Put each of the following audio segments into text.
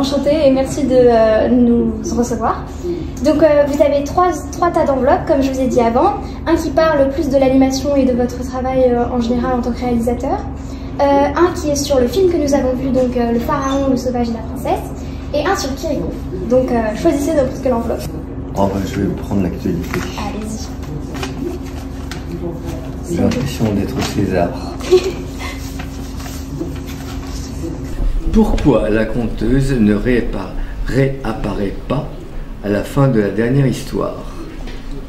enchantée et merci de nous recevoir. Donc vous avez trois tas d'enveloppes, comme je vous ai dit avant. Un qui parle plus de l'animation et de votre travail en général en tant que réalisateur. Un qui est sur le film que nous avons vu, donc Le Pharaon, le Sauvage et la Princesse. Et un sur Kirikou. Donc choisissez n'importe quelle enveloppe. Oh bah, je vais prendre l'actualité. Allez-y. J'ai l'impression d'être au César. Pourquoi la conteuse ne réapparaît pas à la fin de la dernière histoire?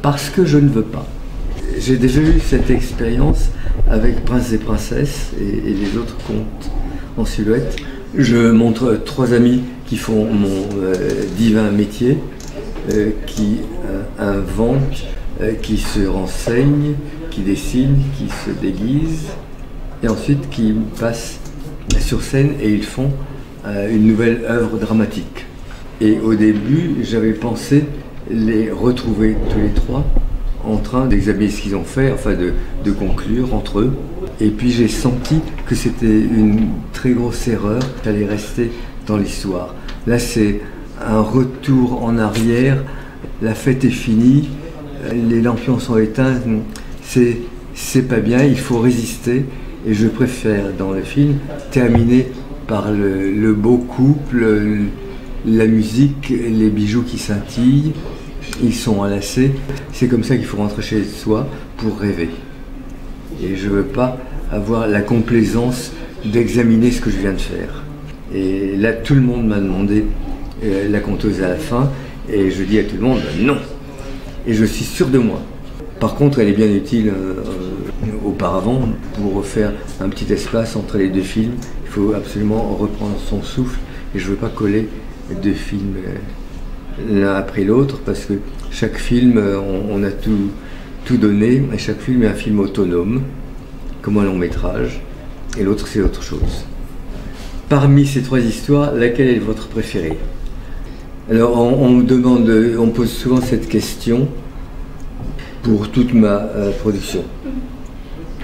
Parce que je ne veux pas. J'ai déjà eu cette expérience avec Prince et Princesse et les autres contes en silhouette. Je montre 3 amis qui font mon divin métier, qui inventent, qui se renseignent, qui dessinent, qui se déguisent, et ensuite qui passent sur scène et ils font une nouvelle œuvre dramatique. Et au début, j'avais pensé les retrouver tous les 3 en train d'examiner ce qu'ils ont fait, enfin de conclure entre eux. Et puis j'ai senti que c'était une très grosse erreur, qu'il allait rester dans l'histoire. Là, c'est un retour en arrière, la fête est finie, les lampions sont éteints, c'est pas bien, il faut résister. Et je préfère, dans le film, terminer par le beau couple, la musique, les bijoux qui scintillent. Ils sont enlacés. C'est comme ça qu'il faut rentrer chez soi pour rêver. Et je ne veux pas avoir la complaisance d'examiner ce que je viens de faire. Et là, tout le monde m'a demandé la conteuse à la fin. Et je dis à tout le monde, non. Et je suis sûr de moi. Par contre, elle est bien utile auparavant pour faire un petit espace entre les 2 films. Il faut absolument reprendre son souffle. Et je ne veux pas coller 2 films l'un après l'autre, parce que chaque film, on a tout donné, et chaque film est un film autonome, comme un long métrage, et l'autre c'est autre chose. Parmi ces 3 histoires, laquelle est votre préférée? Alors on me pose souvent cette question pour toute ma production,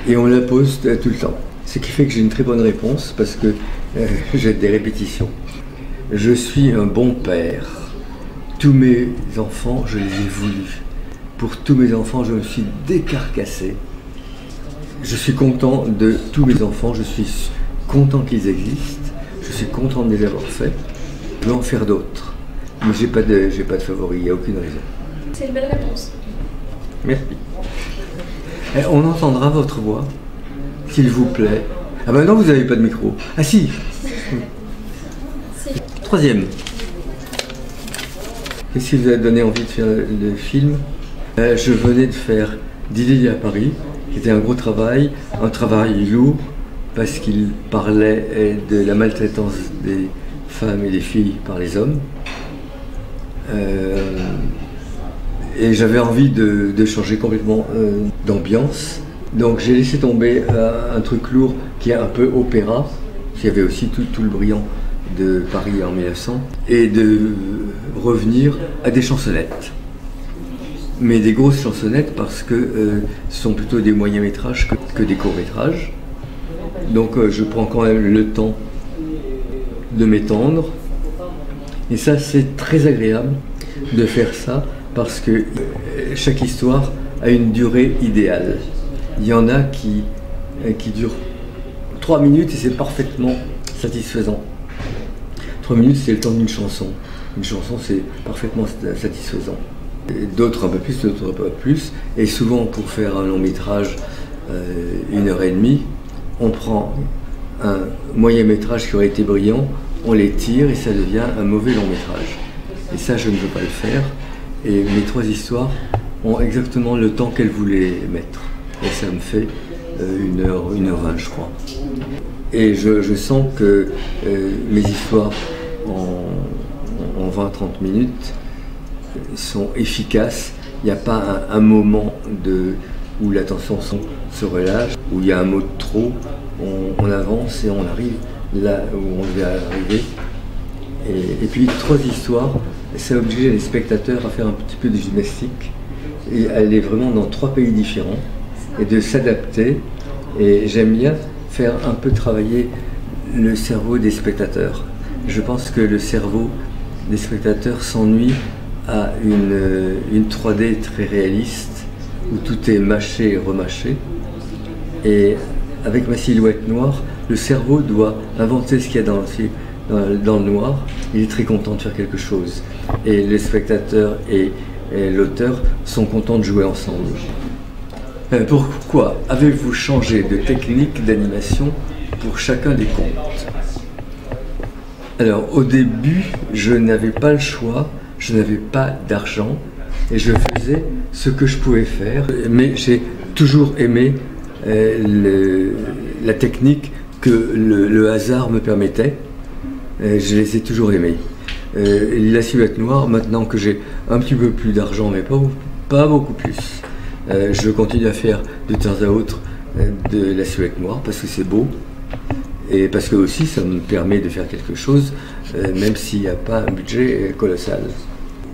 et on la pose tout le temps, ce qui fait que j'ai une très bonne réponse, parce que j'ai des répétitions. Je suis un bon père. Tous mes enfants, je les ai voulus. Pour tous mes enfants, je me suis décarcassé. Je suis content de tous mes enfants, je suis content qu'ils existent, je suis content de les avoir faits. Je veux en faire d'autres. Mais j'ai pas de favori, il n'y a aucune raison. C'est une belle réponse. Merci. Et on entendra votre voix, s'il vous plaît. Ah ben non, vous n'avez pas de micro. Ah si. Si. 3e. Qu'est-ce qui vous a donné envie de faire le film? Je venais de faire Dîner à Paris, qui était un gros travail, un travail lourd, parce qu'il parlait de la maltraitance des femmes et des filles par les hommes. Et j'avais envie de changer complètement d'ambiance. Donc j'ai laissé tomber un truc lourd qui est un peu opéra, qui avait aussi tout le brillant de Paris en 1900, et de revenir à des chansonnettes. Mais des grosses chansonnettes, parce que ce sont plutôt des moyens métrages que des courts métrages. Donc je prends quand même le temps de m'étendre. Et ça, c'est très agréable de faire ça, parce que chaque histoire a une durée idéale. Il y en a qui durent 3 minutes et c'est parfaitement satisfaisant. 3 minutes, c'est le temps d'une chanson. Une chanson, c'est parfaitement satisfaisant. D'autres un peu plus, d'autres un peu plus. Et souvent, pour faire un long métrage, 1h30, on prend un moyen métrage qui aurait été brillant, on les tire et ça devient un mauvais long métrage. Et ça, je ne veux pas le faire. Et mes 3 histoires ont exactement le temps qu'elles voulaient mettre. Et ça me fait 1h20, je crois. Et je sens que mes histoires en 20-30 minutes sont efficaces. Il n'y a pas un moment où la tension se relâche, où il y a un mot de trop. On avance et on arrive là où on devait arriver. Et puis 3 histoires, ça oblige les spectateurs à faire un petit peu de gymnastique et aller vraiment dans 3 pays différents et de s'adapter. Et j'aime bien faire un peu travailler le cerveau des spectateurs, je pense que le cerveau des spectateurs s'ennuie à une 3D très réaliste, où tout est mâché et remâché. Et avec ma silhouette noire, le cerveau doit inventer ce qu'il y a dans le noir. Il est très content de faire quelque chose. Et les spectateurs et l'auteur sont contents de jouer ensemble. Pourquoi avez-vous changé de technique d'animation pour chacun des contes? Alors, au début, je n'avais pas le choix, je n'avais pas d'argent et je faisais ce que je pouvais faire. Mais j'ai toujours aimé la technique que le hasard me permettait. Je les ai toujours aimés. La silhouette noire, maintenant que j'ai un petit peu plus d'argent, mais pas beaucoup plus, je continue à faire de temps à autre de la silhouette noire parce que c'est beau. Et parce que aussi ça me permet de faire quelque chose, même s'il n'y a pas un budget colossal.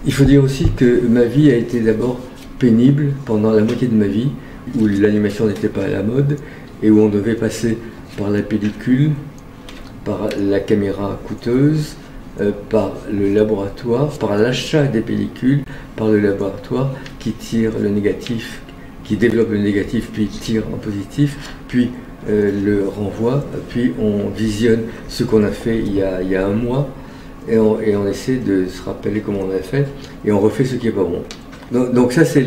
Il faut dire aussi que ma vie a été d'abord pénible pendant la moitié de ma vie, où l'animation n'était pas à la mode, et où on devait passer par la pellicule, par la caméra coûteuse, par le laboratoire, par l'achat des pellicules, par le laboratoire qui tire le négatif, qui développe le négatif, puis tire en positif, puis le renvoie, puis on visionne ce qu'on a fait il y a un mois et on essaie de se rappeler comment on a fait et on refait ce qui n'est pas bon. Donc ça c'est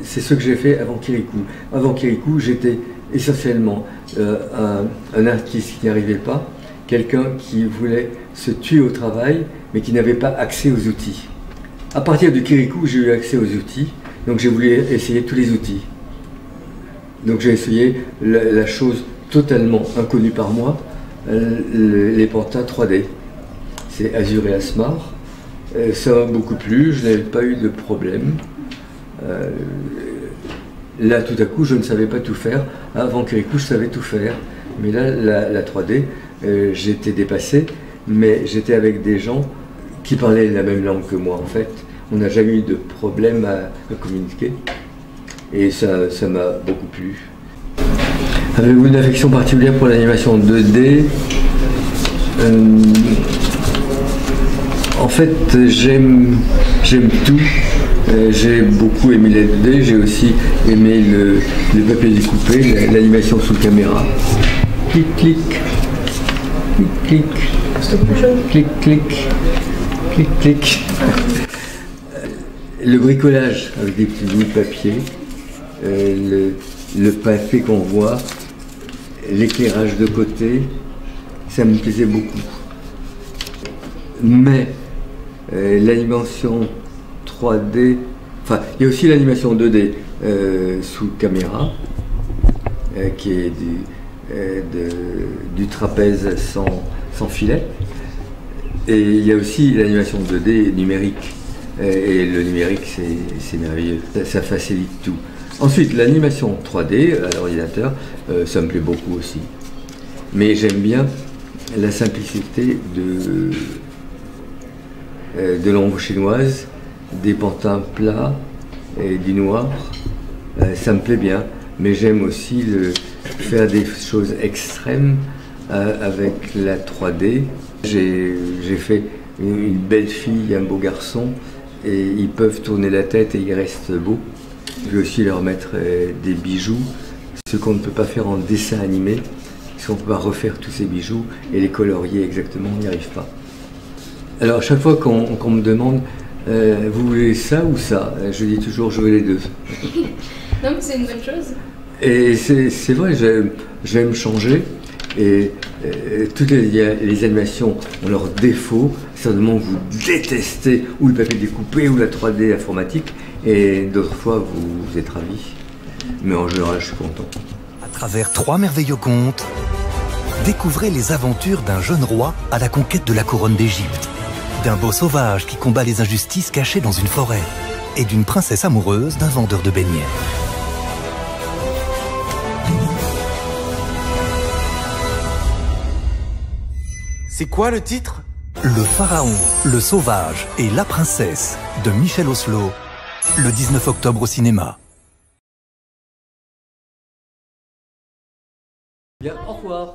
ce que j'ai fait avant Kirikou. Avant Kirikou, j'étais essentiellement un artiste qui n'y arrivait pas, quelqu'un qui voulait se tuer au travail mais qui n'avait pas accès aux outils. À partir de Kirikou, j'ai eu accès aux outils, donc j'ai voulu essayer tous les outils. Donc j'ai essayé la chose totalement inconnue par moi, les pantins 3D. C'est Azur et Asmar. Ça m'a beaucoup plu, je n'avais pas eu de problème. Là tout à coup je ne savais pas tout faire. Avant Kirikou je savais tout faire. Mais là la 3D, j'étais dépassé, mais j'étais avec des gens qui parlaient la même langue que moi en fait. On n'a jamais eu de problème à communiquer. Et ça m'a beaucoup plu. Avez-vous une affection particulière pour l'animation 2D? En fait, j'aime tout. J'ai beaucoup aimé la 2D, j'ai aussi aimé le papier découpé, l'animation sous caméra. Clic, clic, clic, clic, clic, clic, clic, clic. Le bricolage avec des petits bouts de papier. Le papier qu'on voit, l'éclairage de côté, ça me plaisait beaucoup. Mais l'animation 3D, enfin il y a aussi l'animation 2D sous caméra, qui est du trapèze sans filet. Et il y a aussi l'animation 2D numérique. Et le numérique, c'est merveilleux, ça facilite tout. Ensuite, l'animation 3D à l'ordinateur, ça me plaît beaucoup aussi. Mais j'aime bien la simplicité de l'ombre chinoise, des pantins plats et du noir. Ça me plaît bien, mais j'aime aussi faire des choses extrêmes avec la 3D. J'ai fait une belle fille, un beau garçon, et ils peuvent tourner la tête et ils restent beaux. Je vais aussi leur mettre des bijoux, ce qu'on ne peut pas faire en dessin animé, parce qu'on ne peut pas refaire tous ces bijoux et les colorier exactement, on n'y arrive pas. Alors à chaque fois qu'on me demande vous voulez ça ou ça, je dis toujours je veux les deux. Non mais c'est une bonne chose. Et c'est vrai, j'aime changer. Et toutes les animations ont leurs défauts. Certainement vous détestez ou le papier découpé ou la 3D informatique, et d'autres fois vous êtes ravis. Mais en général je suis content. À travers 3 merveilleux contes, découvrez les aventures d'un jeune roi à la conquête de la couronne d'Égypte, d'un beau sauvage qui combat les injustices cachées dans une forêt, et d'une princesse amoureuse d'un vendeur de beignets. C'est quoi le titre? Le pharaon, le sauvage et la princesse de Michel Oslo, le 19 octobre au cinéma. Bien, au revoir.